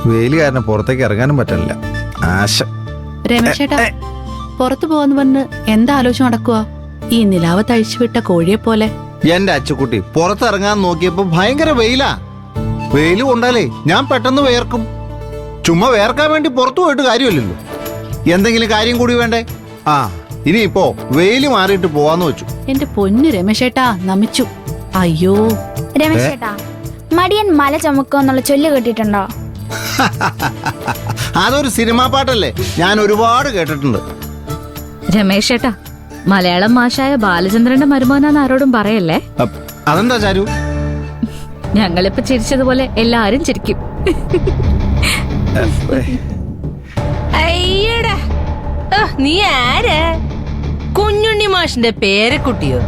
വെയില് കാരണം പുറത്തേക്ക് ഇറങ്ങാനും പറ്റില്ല. ആശ. രമേശേട്ടാ, പുറത്തു പോവാന്ന് പറഞ്ഞ് എന്താ ആലോചന നടക്കുക? ഈ നിലാവത്ത് അഴിച്ചുവിട്ട കോഴിയെ പോലെ. എന്റെ അച്ചുക്കുട്ടി, പുറത്തിറങ്ങാൻ നോക്കിയപ്പോ ഭയങ്കര വെയിലാ. വെയില് കൊണ്ടാലേ ഞാൻ പെട്ടെന്ന് വേർക്കും. ചുമ്മാ വേർക്കാൻ വേണ്ടി പുറത്തു പോയിട്ട് കാര്യമില്ലല്ലോ. എന്തെങ്കിലും കാര്യം കൂടി വേണ്ടേ? ആ, ഇനിയിപ്പോ വെയില് മാറിയിട്ട് പോവാന്ന് വെച്ചു. എന്റെ പൊന്നു രമേശേട്ടാ, നമിച്ചു. അയ്യോ രമേശേട്ടാ, മടിയൻ മല ചുമക്കുന്നുള്ള ചൊല്ല് കേട്ടിട്ടുണ്ടോ? അതൊരു സിനിമാ പാട്ടല്ലേ, ഞാൻ ഒരുപാട് കേട്ടിട്ടുണ്ട്. രമേശേട്ടാ, മലയാളം മാഷായ ബാലചന്ദ്രന്റെ മരുമോനാന്ന് ആരോടും പറയല്ലേ. അതെന്താ ചാരു? ഞങ്ങളിപ്പോ ചിരിച്ചതുപോലെ എല്ലാരും ചിരിക്കും. അയ്യടാ, നീ ആരാ? കുഞ്ഞുണ്ണി മാഷിന്റെ പേരക്കുട്ടിയോ?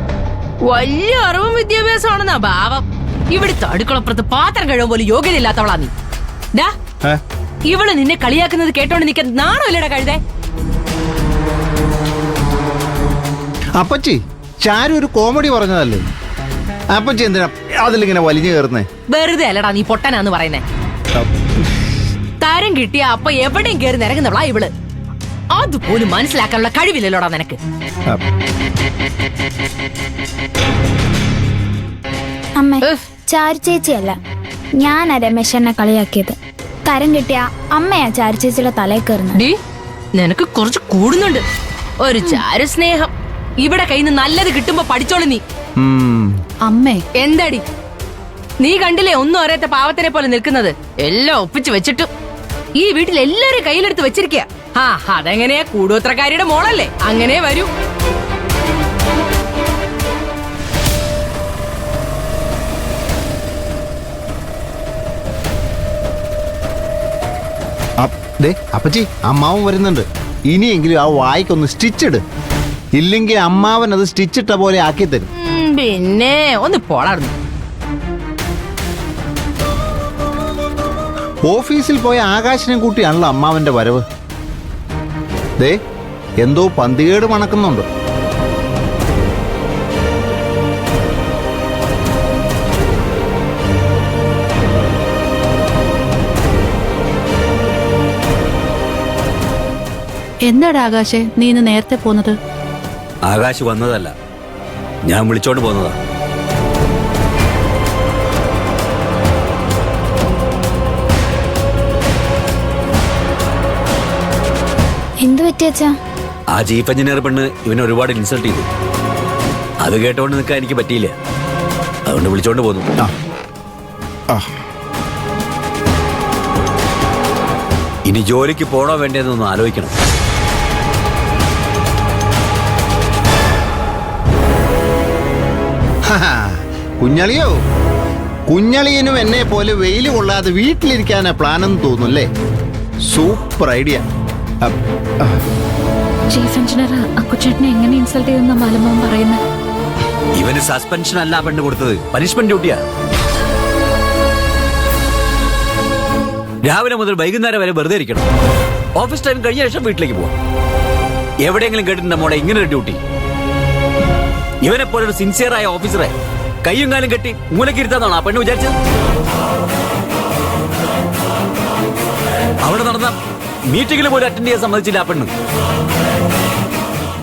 വലിയ അറിവും വിദ്യാഭ്യാസമാണെന്നാ ഭാവം. ഇവിടുത്തെ അടുക്കളപ്പുറത്ത് പാത്രം കഴിയാൻ പോലും യോഗ്യതയില്ലാത്തവളാ നീ. ഡാ, ഇവള് നിന്നെ കളിയാക്കുന്നത് കേട്ടോണ്ട് നിൽക്കാൻ നാണമില്ലടാ കഴുതേ. അപ്പച്ചി, ചാരു ഒരു കോമഡി പറഞ്ഞതല്ലേ. അപ്പച്ചി എന്തിനാ അതിലിങ്ങനെ വലിഞ്ഞു കയറുന്നേ? വെറുതെ അല്ലടാ നീ പൊട്ടനാന്ന് പറയുന്നേ. തരം കിട്ടിയ അപ്പൊ എവിടെയും കയറി നിരങ്ങുന്നവളാ ഇവള്. അതുപോലും മനസ്സിലാക്കാനുള്ള കഴിവില്ലല്ലോടാ നിനക്ക്. അമ്മ, ചാരു ചേച്ചിയല്ല, ഞാനാ രമേശനെ കളിയാക്കിയത്. തരം കിട്ടിയ അമ്മയാ ചാരു ചേച്ചിയുടെ തലയിൽ കയറുന്നത്. നിനക്ക് കുറച്ച് കൂടുന്നുണ്ട്. ഒരു ചാരു സ്നേഹം. ഇവിടെ കയ്യിൽ നിന്ന് നല്ലത് കിട്ടുമ്പോ പഠിച്ചോളൂ നീ. അമ്മേ, എന്താടി നീ കണ്ടില്ലേ ഒന്നും അറിയാത്ത പാവത്തിനെ പോലെ നിൽക്കുന്നത്? എല്ലാം ഒപ്പിച്ചു വെച്ചിട്ടു ഈ വീട്ടിൽ എല്ലാരും കയ്യിലെടുത്ത് വെച്ചിരിക്കുക. ആ, അതെങ്ങനെയാ? കൂടോത്രക്കാരിയുടെ മോളല്ലേ, അങ്ങനെ വരൂ. അപ്പച്ചി, അമ്മാവൻ വരുന്നുണ്ട്. ഇനിയെങ്കിലും ആ വായിക്കൊന്ന് സ്റ്റിച്ചിട്. ഇല്ലെങ്കിൽ അമ്മാവൻ അത് സ്റ്റിച്ചിട്ട പോലെ ആക്കി തരും. പിന്നെ ഒന്ന് പോളായിരുന്നു. ഓഫീസിൽ പോയ ആകാശിനെ കൂട്ടിയാണല്ലോ അമ്മാവന്റെ വരവ്. ദേ, എന്തോ പന്തികേട് മണക്കുന്നുണ്ട്. എന്താടാ ആകാശേ, നീ ഇന്ന് നേരത്തെ പോന്നത്? ആകാശ് വന്നതല്ല, ഞാൻ വിളിച്ചോണ്ട് പോന്നതാ. എന്തു പറ്റിയച്ചാ? ആ ചീഫ് എഞ്ചിനീയർ പെണ്ണ് ഇവനെ ഒരുപാട് ഇൻസൾട്ട് ചെയ്തു. അത് കേട്ടോണ്ട് നിൽക്കാൻ എനിക്ക് പറ്റിയില്ല, അതുകൊണ്ട് വിളിച്ചോണ്ട് പോന്നു. ഇനി ജോലിക്ക് പോണോ വേണ്ടതെന്നൊന്ന് ആലോചിക്കണം. കുഞ്ഞളിയോ, കുഞ്ഞളിയനും എന്നെ പോലെ വെയില് കൊള്ളാതെ വീട്ടിലിരിക്കാനാ പ്ലാനെന്ന് തോന്നുന്നല്ലേ? Super idea. ചീഫ് എഞ്ചിനീയർ അക്കുച്ചേട്ടനെ എങ്ങനെ ഇൻസൾട്ട് ചെയ്യുന്ന മലമോൻ പറയുന്നത്? ഇവന് സസ്പെൻഷൻ അല്ല പെണ്ണ് കൊടുത്തത്, പനിഷ്മെന്റ് ഡ്യൂട്ടിയാ. രാവിലെ മുതൽ വൈകുന്നേരം വരെ വെറുതെ ഇരിക്കണം. ഓഫീസ് ടൈം കഴിഞ്ഞ ശേഷം വീട്ടിലേക്ക് പോവാം. എവിടെയെങ്കിലും കേട്ടിട്ടുണ്ടോ മോളെ ഇങ്ങനെ ഒരു ഡ്യൂട്ടി? ഇവനെ പോലെ ഒരു സിൻസിയറായ ഓഫീസറെ കയ്യും കാലും കെട്ടി മൂലക്കിരുത്താന്നാണ് ആ പെണ്ണ് വിചാരിച്ചത്. അവിടെ നടന്ന മീറ്റിംഗിൽ പോലും അറ്റൻഡ് ചെയ്യാൻ സമ്മതിച്ചില്ല ആ പെണ്ണ്.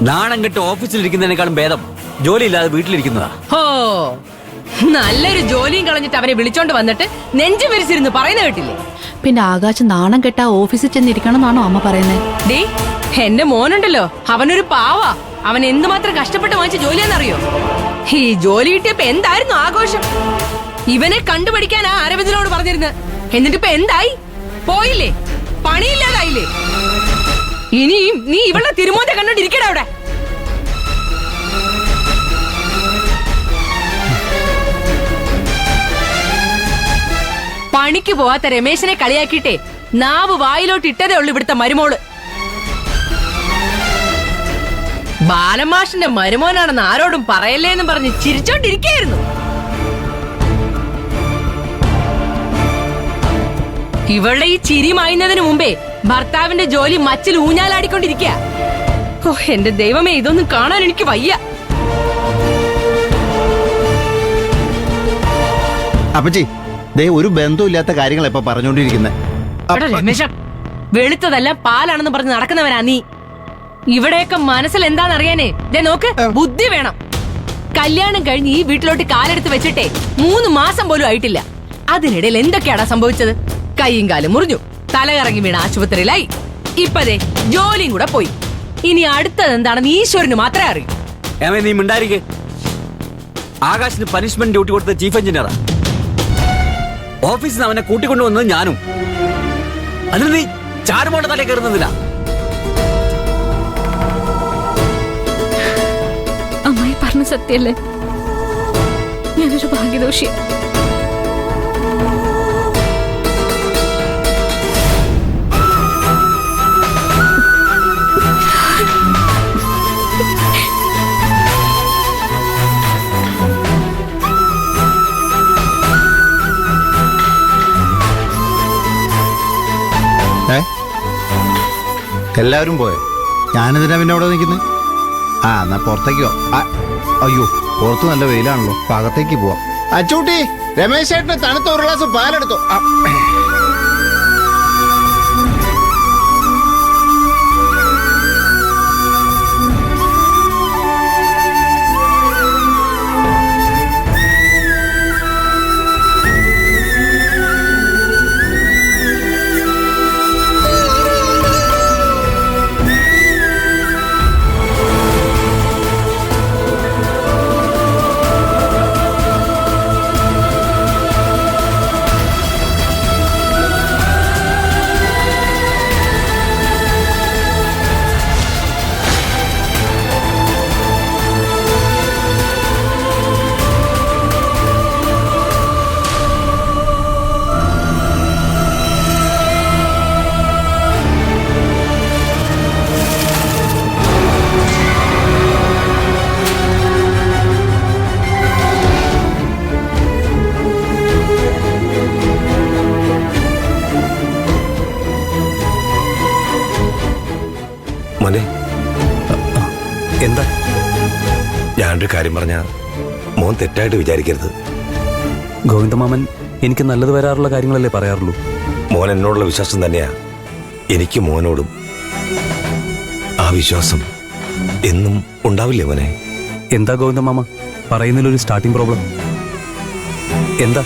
നാണം കെട്ട് ഓഫീസിലിരിക്കുന്നതിനേക്കാളും ഭേദം ജോലിയില്ലാതെ വീട്ടിലിരിക്കുന്നതാ. ഹോ, നല്ലൊരു ജോലിയും കളഞ്ഞിട്ട് അവനെ വിളിച്ചോണ്ട് വന്നിട്ട് നെഞ്ചു വിരിച്ചിരുന്ന് പറയുന്ന കേട്ടില്ലേ? പിന്നെ ആകാശം നാണം കെട്ടാ ഓഫീസിൽ ചെന്നിരിക്കണം എന്നാണോ അമ്മ പറയുന്നത്? ഡേ, എന്റെ മോനുണ്ടല്ലോ, അവനൊരു പാവാ. അവൻ എന്തുമാത്രം കഷ്ടപ്പെട്ട് വാങ്ങിച്ച ജോലിയാന്നറിയോ? ഈ ജോലി കിട്ടിയപ്പോ എന്തായിരുന്നു ആഘോഷം? ഇവനെ കണ്ടുപിടിക്കാനാ അരവിന്ദനോട് പറഞ്ഞിരുന്നത്. എന്നിട്ടിപ്പോ എന്തായി? പോയില്ലേ? പണിയില്ലാതായില്ലേ? ഇനിയും നീ ഇവളുടെ തിരുമോന്റെ കണ്ടോണ്ടിരിക്കടാ അവിടെ. പണിക്ക് പോവാത്ത രമേശനെ കളിയാക്കിയിട്ടേ നാവ് വായിലോട്ട് ഇട്ടതേ ഉള്ളു ഇവിടുത്തെ മരുമോള്. ബാലമാഷിന്റെ മരുമോനാണെന്ന് ആരോടും പറയല്ലേ എന്ന് പറഞ്ഞ് ചിരിച്ചോണ്ടിരിക്കായിരുന്നു. ഇവളുടെ ഈ ചിരി മായുന്നതിന് മുമ്പേ ഭർത്താവിന്റെ ജോലി മച്ചിൽ ഊഞ്ഞാലാടിക്കൊണ്ടിരിക്കുക. ഓ, എന്റെ ദൈവമേ, ഇതൊന്നും കാണാൻ എനിക്ക് വയ്യ. അപ്പച്ചി, ദേ ഒരു ബന്ധമില്ലാത്ത കാര്യങ്ങൾ ഇപ്പൊ പറഞ്ഞുകൊണ്ടിരിക്കുന്നത്. എടാ രമേശ, വെളുത്തതെല്ലാം പാലാണെന്ന് പറഞ്ഞ് നടക്കുന്നവനാ നീ. ഇവിടെയൊക്കെ മനസ്സിൽ എന്താണെന്നറിയാനേ ദേ നോക്ക്, ബുദ്ധി വേണം. കല്യാണം കഴിഞ്ഞ് ഈ വീട്ടിലോട്ട് കാലെടുത്ത് വെച്ചിട്ടേ 3 മാസം പോലും ആയിട്ടില്ല. അതിനിടയിൽ എന്തൊക്കെയാടാ സംഭവിച്ചത്? കൈയും കാലും മുറിഞ്ഞു, തലകറങ്ങി വീണ ആശുപത്രിയിലായി, ഇപ്പതേ ജോലിയും കൂടെ പോയി. ഇനി അടുത്തത് എന്താണെന്ന് ഈശ്വരന് മാത്രമേ അറിയൂ. ഏമേ നീ മിണ്ടായിരിക്കെ. ആകാശിന് പനിഷ്മെന്റ് ഡ്യൂട്ടി കൊടുത്ത ചീഫ് എഞ്ചിനീയറാ. ഓഫീസിൽ നിന്ന് അവനെ കൂട്ടിക്കൊണ്ടുവന്നത് ഞാനും. അതിന് നീ ചാരുമോളുടെ തലയിൽ കയറുന്നതില്ല. അമ്മായി പറഞ്ഞ സത്യല്ലേ, ഞാനൊരു ഭാഗ്യദോഷി. എല്ലാവരും പോയോ? ഞാനെന്തിനാ പിന്നെ അവിടെ നിൽക്കുന്നത്? എന്നാ പുറത്തേക്ക് പോവാം. അയ്യോ, പുറത്ത് നല്ല വെയിലാണല്ലോ, അകത്തേക്ക് പോവാം. അച്ചൂട്ടി, രമേശ് ചേട്ടന് തണുത്ത ഒരു ഗ്ലാസ് പാലെടുത്തോ. മോനെ, എന്താ? ഞാനൊരു കാര്യം പറഞ്ഞ മോൻ തെറ്റായിട്ട് വിചാരിക്കരുത്. ഗോവിന്ദമാമൻ എനിക്ക് നല്ലത് വരാറുള്ള കാര്യങ്ങളല്ലേ പറയാറുള്ളൂ. മോൻ എന്നോടുള്ള വിശ്വാസം തന്നെയാ എനിക്ക് മോനോടും. ആ വിശ്വാസം എന്നും ഉണ്ടാവില്ലേ മോനെ? എന്താ ഗോവിന്ദമാമ പറയുന്നതിലൊരു സ്റ്റാർട്ടിംഗ് പ്രോബ്ലം എന്താ?